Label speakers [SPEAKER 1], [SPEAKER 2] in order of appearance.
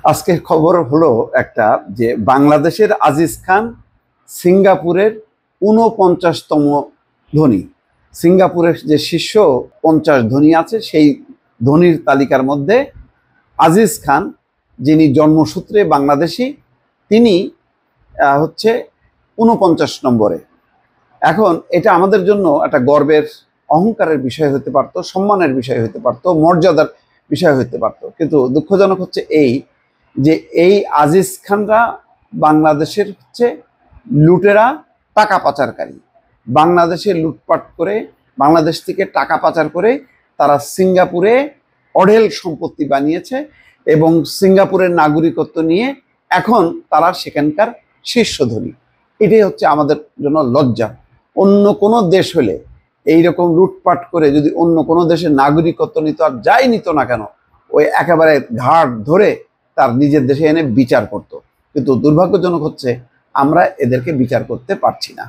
[SPEAKER 1] আজকের খবর হলো একটা, যে বাংলাদেশের আজিজ খান সিঙ্গাপুরের ৪৯তম ধনী। সিঙ্গাপুরের যে শীর্ষ ৫০ ধনী আছে, সেই ধনীর তালিকার মধ্যে আজিজ খান, যিনি জন্মসূত্রে বাংলাদেশি, তিনি হচ্ছে ৪৯ নম্বরে। এখন এটা আমাদের জন্য একটা গর্বের, অহংকারের বিষয় হতে পারত, সম্মানের বিষয় হতে পারত, মর্যাদার বিষয় হতে পারত। কিন্তু দুঃখজনক হচ্ছে এই, যে এই আজিজ খানরা বাংলাদেশের হচ্ছে লুটেরা, টাকা পাচারকারী। বাংলাদেশে লুটপাট করে, বাংলাদেশ থেকে টাকা পাচার করে তারা সিঙ্গাপুরে অঢেল সম্পত্তি বানিয়েছে এবং সিঙ্গাপুরের নাগরিকত্ব নিয়ে এখন তারা সেখানকার শীর্ষ ধনী। এটাই হচ্ছে আমাদের জন্য লজ্জা। অন্য কোনো দেশ হলে এইরকম লুটপাট করে যদি অন্য কোনো দেশের নাগরিকত্ব নিত, আর যাই নিত না কেন, ওই একেবারে ঘাট ধরে তার নিজের দেশে এনে বিচার করত। কিন্তু দুর্ভাগ্যজনক হচ্ছে আমরা এদেরকে বিচার করতে পারছি না।